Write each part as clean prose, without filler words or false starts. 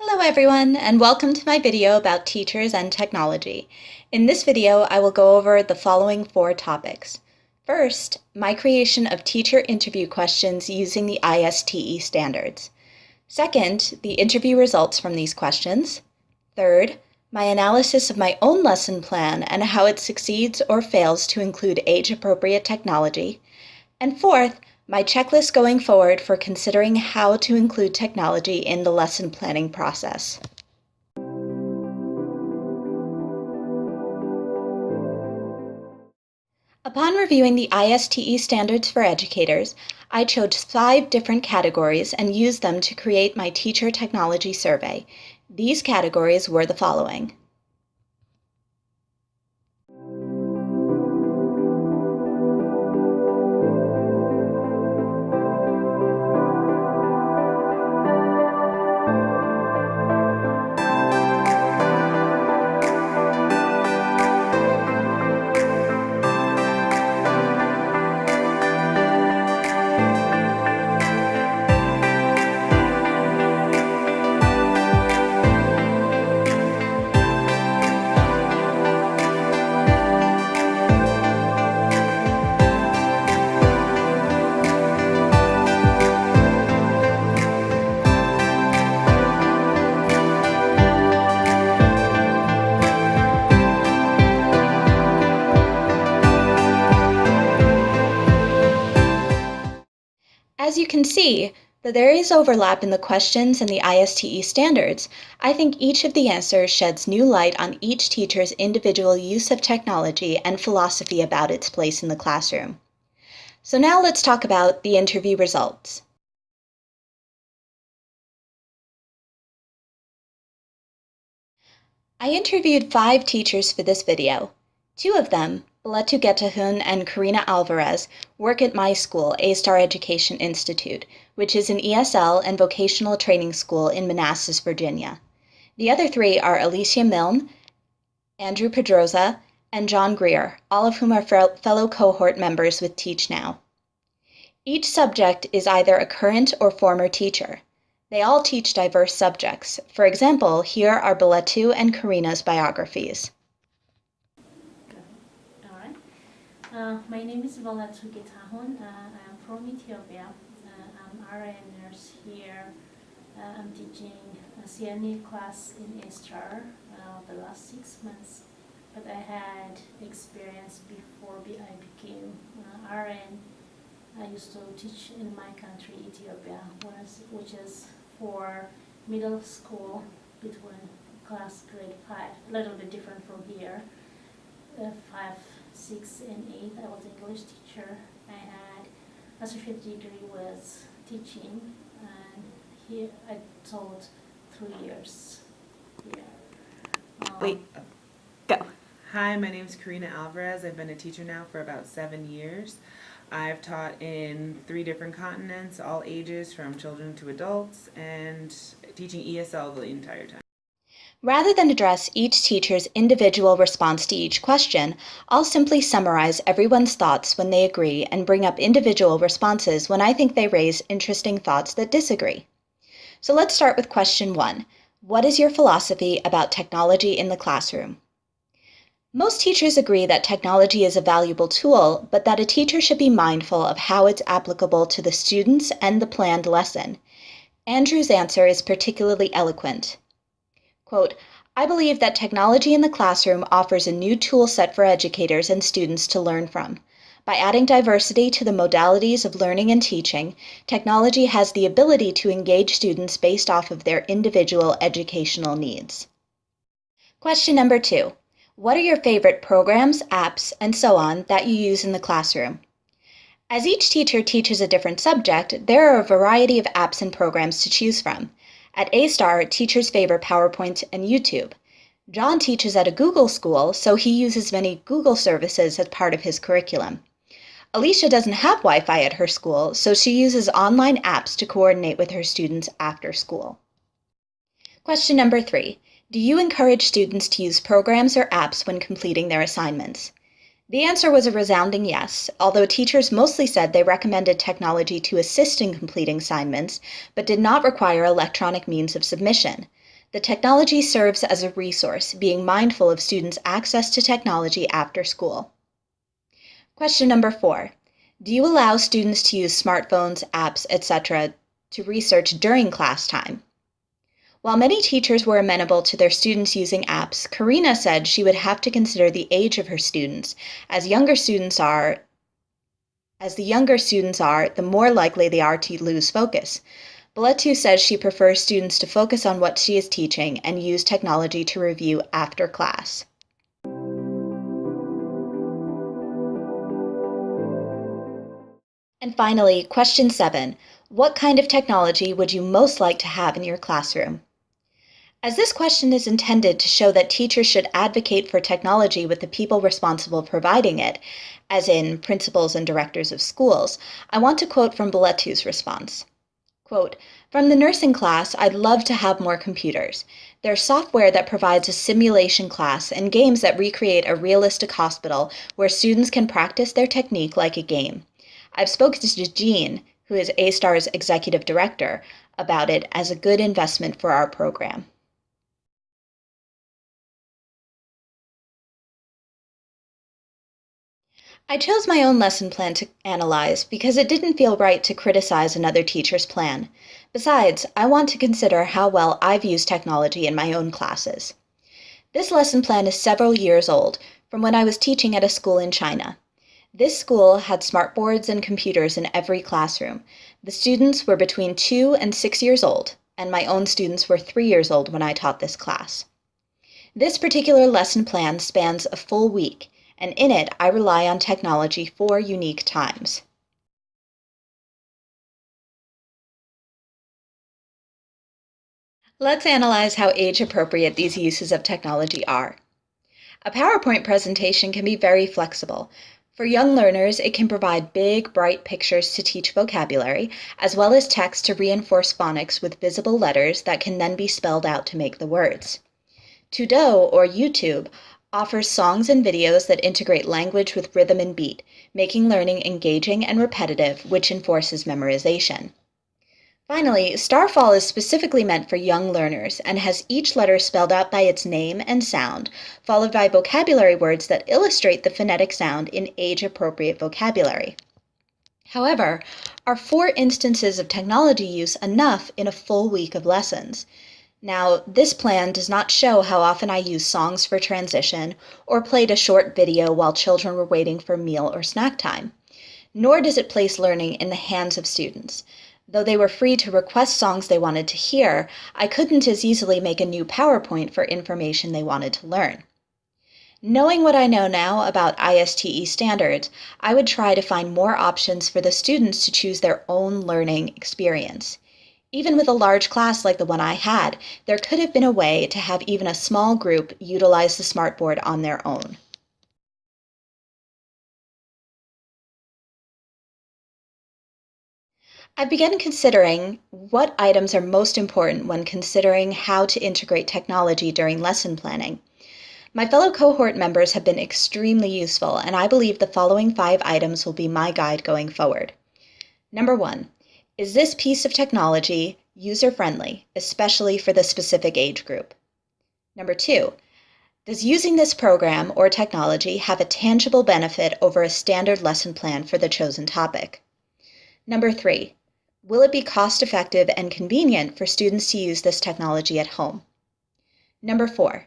Hello everyone, and welcome to my video about teachers and technology. In this video, I will go over the following 4 topics. First, my creation of teacher interview questions using the ISTE standards. Second, the interview results from these questions. Third, my analysis of my own lesson plan and how it succeeds or fails to include age-appropriate technology. And fourth, my checklist going forward for considering how to include technology in the lesson planning process. Upon reviewing the ISTE standards for educators, I chose 5 different categories and used them to create my teacher technology survey. These categories were the following. As you can see, that there is overlap in the questions and the ISTE standards, I think each of the answers sheds new light on each teacher's individual use of technology and philosophy about its place in the classroom. So now let's talk about the interview results. I interviewed 5 teachers for this video. 2 of them, Beletu Getahun and Karina Alvarez, work at my school, A-Star Education Institute, which is an ESL and vocational training school in Manassas, Virginia. The other 3 are Alicia Milne, Andrew Pedroza, and John Greer, all of whom are fellow cohort members with Teach Now. Each subject is either a current or former teacher. They all teach diverse subjects. For example, here are Beletu and Karina's biographies. My name is Beletu Getahun. I'm from Ethiopia. I'm RN nurse here. I'm teaching a CNA class in A-Star the last 6 months. But I had experience before I became RN. I used to teach in my country, Ethiopia, which is for middle school between class grade 5, a little bit different from here. 5, 6, and 8, I was English teacher. I had associate degree with teaching, and here I taught 3 years here. Go. Hi, my name is Karina Alvarez. I've been a teacher now for about 7 years. I've taught in 3 different continents, all ages from children to adults, and teaching ESL the entire time. Rather than address each teacher's individual response to each question, I'll simply summarize everyone's thoughts when they agree and bring up individual responses when I think they raise interesting thoughts that disagree. So let's start with question 1. What is your philosophy about technology in the classroom? Most teachers agree that technology is a valuable tool, but that a teacher should be mindful of how it's applicable to the students and the planned lesson. Andrew's answer is particularly eloquent. Quote, I believe that technology in the classroom offers a new tool set for educators and students to learn from. By adding diversity to the modalities of learning and teaching, technology has the ability to engage students based off of their individual educational needs. Question number 2. What are your favorite programs, apps, and so on that you use in the classroom? As each teacher teaches a different subject, there are a variety of apps and programs to choose from. At A-Star, teachers favor PowerPoint and YouTube. John teaches at a Google school, so he uses many Google services as part of his curriculum. Alicia doesn't have Wi-Fi at her school, so she uses online apps to coordinate with her students after school. Question number 3. Do you encourage students to use programs or apps when completing their assignments? The answer was a resounding yes, although teachers mostly said they recommended technology to assist in completing assignments, but did not require electronic means of submission. The technology serves as a resource, being mindful of students' access to technology after school. Question number 4. Do you allow students to use smartphones, apps, etc. to research during class time? While many teachers were amenable to their students using apps, Karina said she would have to consider the age of her students, as the younger students are, the more likely they are to lose focus. Beletu says she prefers students to focus on what she is teaching and use technology to review after class. And finally, question 7. What kind of technology would you most like to have in your classroom? As this question is intended to show that teachers should advocate for technology with the people responsible providing it, as in principals and directors of schools, I want to quote from Beletu's response. Quote, "From the nursing class, I'd love to have more computers. There's software that provides a simulation class and games that recreate a realistic hospital where students can practice their technique like a game. I've spoken to Jean, who is A-STAR's executive director, about it as a good investment for our program." I chose my own lesson plan to analyze because it didn't feel right to criticize another teacher's plan. Besides, I want to consider how well I've used technology in my own classes. This lesson plan is several years old, from when I was teaching at a school in China. This school had smartboards and computers in every classroom. The students were between 2 and 6 years old, and my own students were 3 years old when I taught this class. This particular lesson plan spans a full week, and in it I rely on technology 4 unique times. Let's analyze how age-appropriate these uses of technology are. A PowerPoint presentation can be very flexible. For young learners, it can provide big, bright pictures to teach vocabulary, as well as text to reinforce phonics with visible letters that can then be spelled out to make the words. Tudo, or YouTube, offers songs and videos that integrate language with rhythm and beat, making learning engaging and repetitive, which enforces memorization. Finally, Starfall is specifically meant for young learners and has each letter spelled out by its name and sound, followed by vocabulary words that illustrate the phonetic sound in age-appropriate vocabulary. However, are 4 instances of technology use enough in a full week of lessons? Now, this plan does not show how often I used songs for transition or played a short video while children were waiting for meal or snack time. Nor does it place learning in the hands of students. Though they were free to request songs they wanted to hear, I couldn't as easily make a new PowerPoint for information they wanted to learn. Knowing what I know now about ISTE standards, I would try to find more options for the students to choose their own learning experience. Even with a large class like the one I had, there could have been a way to have even a small group utilize the smartboard on their own. I've begun considering what items are most important when considering how to integrate technology during lesson planning. My fellow cohort members have been extremely useful, and I believe the following 5 items will be my guide going forward. Number 1, is this piece of technology user-friendly, especially for the specific age group? Number 2, does using this program or technology have a tangible benefit over a standard lesson plan for the chosen topic? Number 3, will it be cost-effective and convenient for students to use this technology at home? Number 4,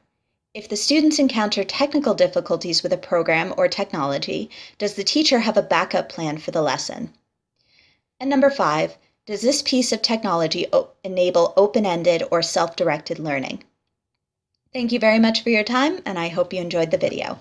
if the students encounter technical difficulties with a program or technology, does the teacher have a backup plan for the lesson? And number 5, does this piece of technology enable open-ended or self-directed learning? Thank you very much for your time, and I hope you enjoyed the video.